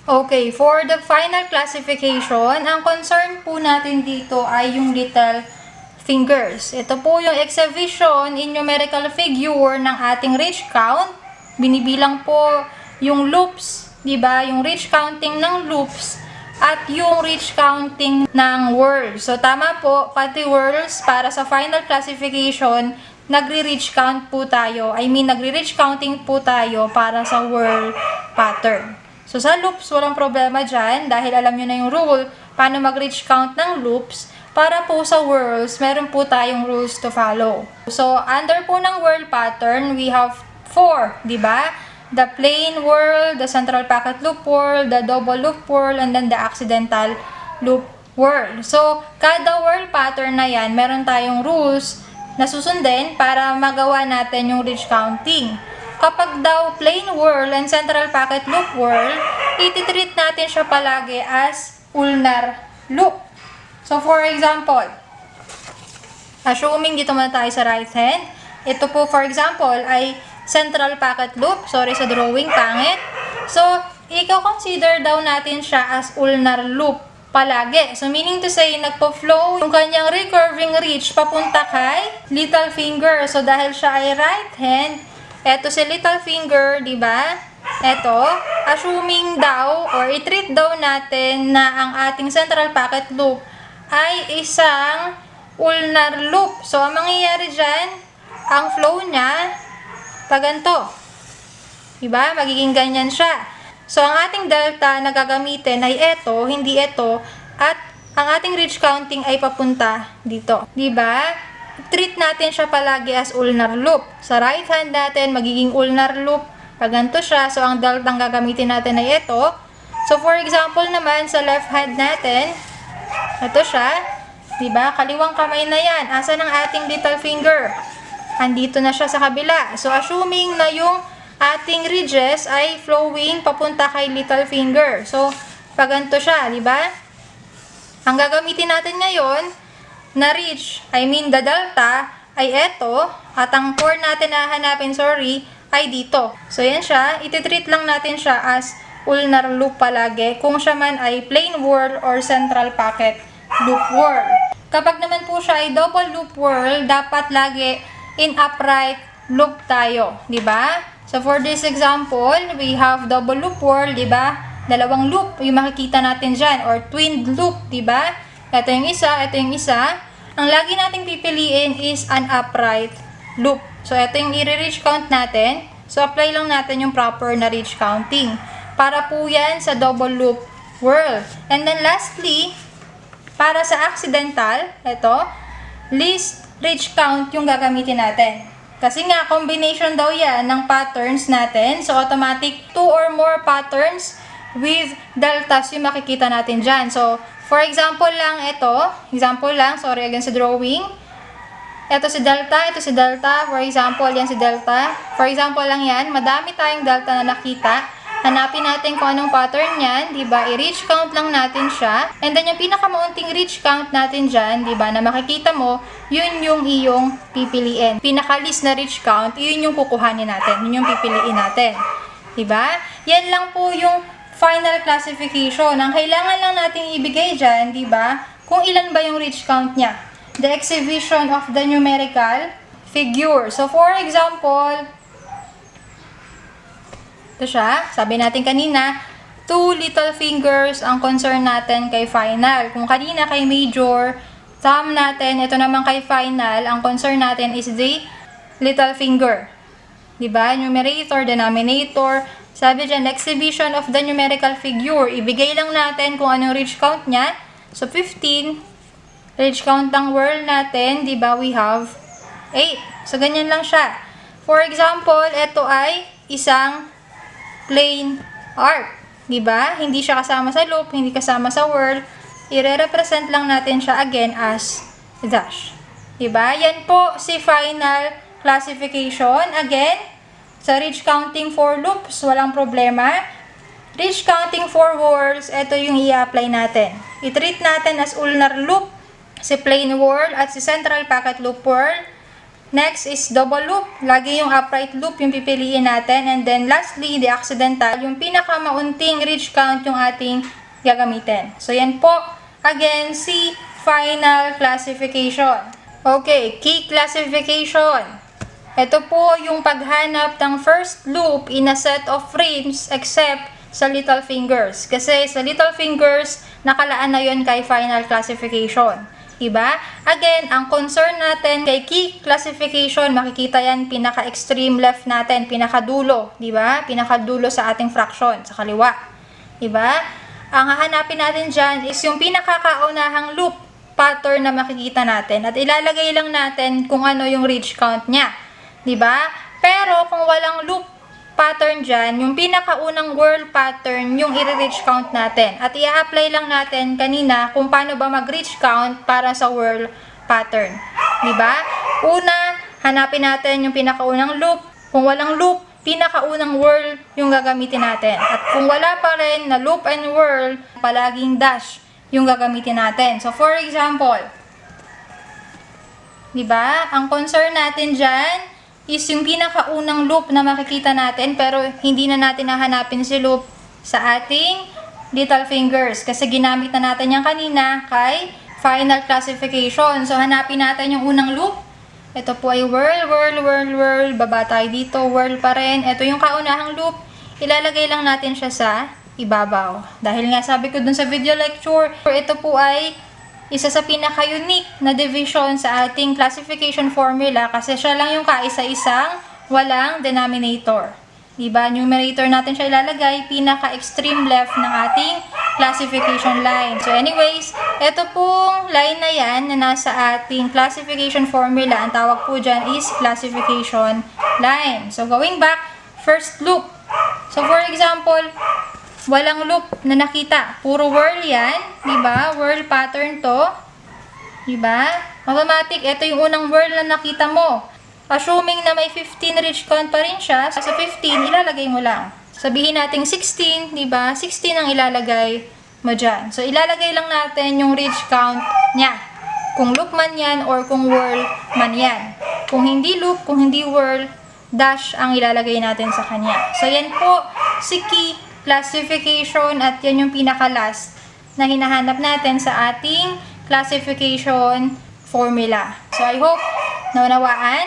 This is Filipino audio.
Okay, for the final classification, ang concern po natin dito ay yung little fingers. Ito po yung exhibition in numerical figure ng ating ridge count. Binibilang po yung loops, di ba? Yung ridge counting ng loops at yung ridge counting ng whorls. So, tama po, pati whorls para sa final classification, nagre-ridge count po tayo. Nagre-ridge counting po tayo para sa whorl pattern. So, sa loops, walang problema dyan dahil alam nyo na yung rule paano mag-ridge count ng loops. Para po sa whorls, meron po tayong rules to follow. So, under po ng whorl pattern, we have 4, di ba? The plain whorl, the central packet loop whorl, the double loop whorl, and then the accidental loop whorl. So, kada whorl pattern na yan, meron tayong rules na susundin para magawa natin yung ridge counting. Kapag daw plain whorl and central packet loop whorl, ititreat natin siya palagi as ulnar loop. So, for example, assuming dito muna tayo sa right hand, ito po, for example, ay central packet loop. Sorry sa drawing, pangit. So, i-consider daw natin siya as ulnar loop palagi. So, meaning to say, nagpo-flow yung kanyang recurving ridge papunta kay little finger. So, dahil siya ay right hand, eto si little finger, di ba? Eto, assuming daw or i-treat daw natin na ang ating central packet loop ay isang ulnar loop. So, ang mangyayari dyan, ang flow niya, paganto. Diba? Magiging ganyan siya. So, ang ating delta na gagamitin ay eto, hindi eto, at ang ating ridge counting ay papunta dito. Diba? Treat natin siya palagi as ulnar loop. Sa right hand natin, magiging ulnar loop. Paganto siya. So, ang delta ang gagamitin natin ay ito. So, for example naman, sa left hand natin, ito siya. Diba? Kaliwang kamay na yan. Asa ng ating little finger? Andito na siya sa kabila. So, assuming na yung ating ridges ay flowing papunta kay little finger. So, paganto siya. Diba? Ang gagamitin natin ngayon, na ridge, the delta, ay eto, at ang core natin na hahanapin, ay dito. So, yan siya. Ititreat lang natin siya as ulnar loop palagi, kung siya man ay plain whorl or central packet loop whorl. Kapag naman po siya ay double loop whorl, dapat lagi in upright loop tayo. Diba? So, for this example, we have double loop whorl, diba? Dalawang loop yung makikita natin dyan, or twin loop, diba? Ito yung isa, ito yung isa. Ang lagi nating pipiliin is an upright loop. So, ito yung i-reach count natin. So, apply lang natin yung proper na reach counting. Para po yan sa double loop whorl. And then lastly, para sa accidental, ito, least reach count yung gagamitin natin. Kasi nga, combination daw yan ng patterns natin. So, automatic 2 or more patterns with deltas yung makikita natin dyan. So, for example lang ito, sorry again sa drawing. Ito si delta, for example, yan si delta. For example lang yan, madami tayong delta na nakita. Hanapin natin kung anong pattern yan, diba? I-reach count lang natin siya. And then yung pinakamaunting reach count natin dyan, diba, na makikita mo, yun yung iyong pipiliin. Pinaka-least na reach count, yun yung kukuhanin natin, yun yung pipiliin natin. Diba? Yan lang po yung final classification. Ang kailangan lang natin ibigay dyan, di ba? Kung ilan ba yung reach count niya. The exhibition of the numerical figure. So, for example, ito siya. Sabi natin kanina, 2 little fingers ang concern natin kay final. Kung kanina kay major, thumb natin, ito naman kay final, ang concern natin is the little finger. Di ba? Numerator, denominator. Sabi dyan, exhibition of the numerical figure. Ibigay lang natin kung anong reach count niya. So, 15. Reach count ng whorl natin, di ba, we have 8. So, ganyan lang siya. For example, ito ay isang plain arc. Di ba? Hindi siya kasama sa loop, hindi kasama sa whorl. I-represent lang natin siya again as dash. Di ba? Yan po si final classification. Again, sa ridge counting for loops, walang problema. Ridge counting for whorls, ito yung i-apply natin. I-treat natin as ulnar loop, si plain whorl at si central packet loop whorl. Next is double loop. Lagi yung upright loop yung pipiliin natin. And then lastly, the accidental. Yung pinakamaunting ridge count yung ating gagamitin. So yan po. Again, si final classification. Okay, key classification. Ito po yung paghanap ng first loop in a set of frames except sa little fingers. Kasi sa little fingers, nakalaan na yun kay final classification. Diba? Again, ang concern natin kay key classification, makikita yan pinaka-extreme left natin, pinakadulo, diba? Pinakadulo sa ating fraction, sa kaliwa. Diba? Ang hahanapin natin dyan is yung pinakakaunahang loop pattern na makikita natin. At ilalagay lang natin kung ano yung ridge count niya. Diba? Pero kung walang loop pattern dyan, yung pinakaunang whirl pattern, yung i-reach count natin. At i-apply lang natin kanina kung paano ba mag-reach count para sa whirl pattern. Diba? Una, hanapin natin yung pinakaunang loop. Kung walang loop, pinakaunang whirl yung gagamitin natin. At kung wala pa rin na loop and whirl, palaging dash yung gagamitin natin. So, for example, diba? Ang concern natin dyan, is yung pinakaunang loop na makikita natin pero hindi na natin hahanapin si loop sa ating little fingers kasi ginamit na natin yan kanina kay final classification. So, hanapin natin yung unang loop. Ito po ay whirl, whirl, whirl, whirl. Baba tayo dito, whirl pa rin. Ito yung kaunahang loop. Ilalagay lang natin siya sa ibabaw. Dahil nga sabi ko dun sa video lecture, ito po ay isa sa pinaka-unique na division sa ating classification formula kasi siya lang yung kaisa-isang walang denominator. Diba? Numerator natin siya ilalagay, pinaka-extreme left ng ating classification line. So anyways, ito pong line na yan na nasa ating classification formula, ang tawag po dyan is classification line. So going back, first loop. So for example, walang loop na nakita. Puro whirl yan. Diba? Whirl pattern to. Diba? Automatic. Ito yung unang whirl na nakita mo. Assuming na may 15 ridge count pa rin siya, sa 15, ilalagay mo lang. Sabihin natin 16, diba? 16 ang ilalagay mo dyan. So, ilalagay lang natin yung ridge count niya. Kung loop man yan or kung whirl man yan. Kung hindi loop, kung hindi whirl, dash ang ilalagay natin sa kanya. So, yan po si key classification at yan yung pinaka-last na hinahanap natin sa ating classification formula. So, I hope naunawaan.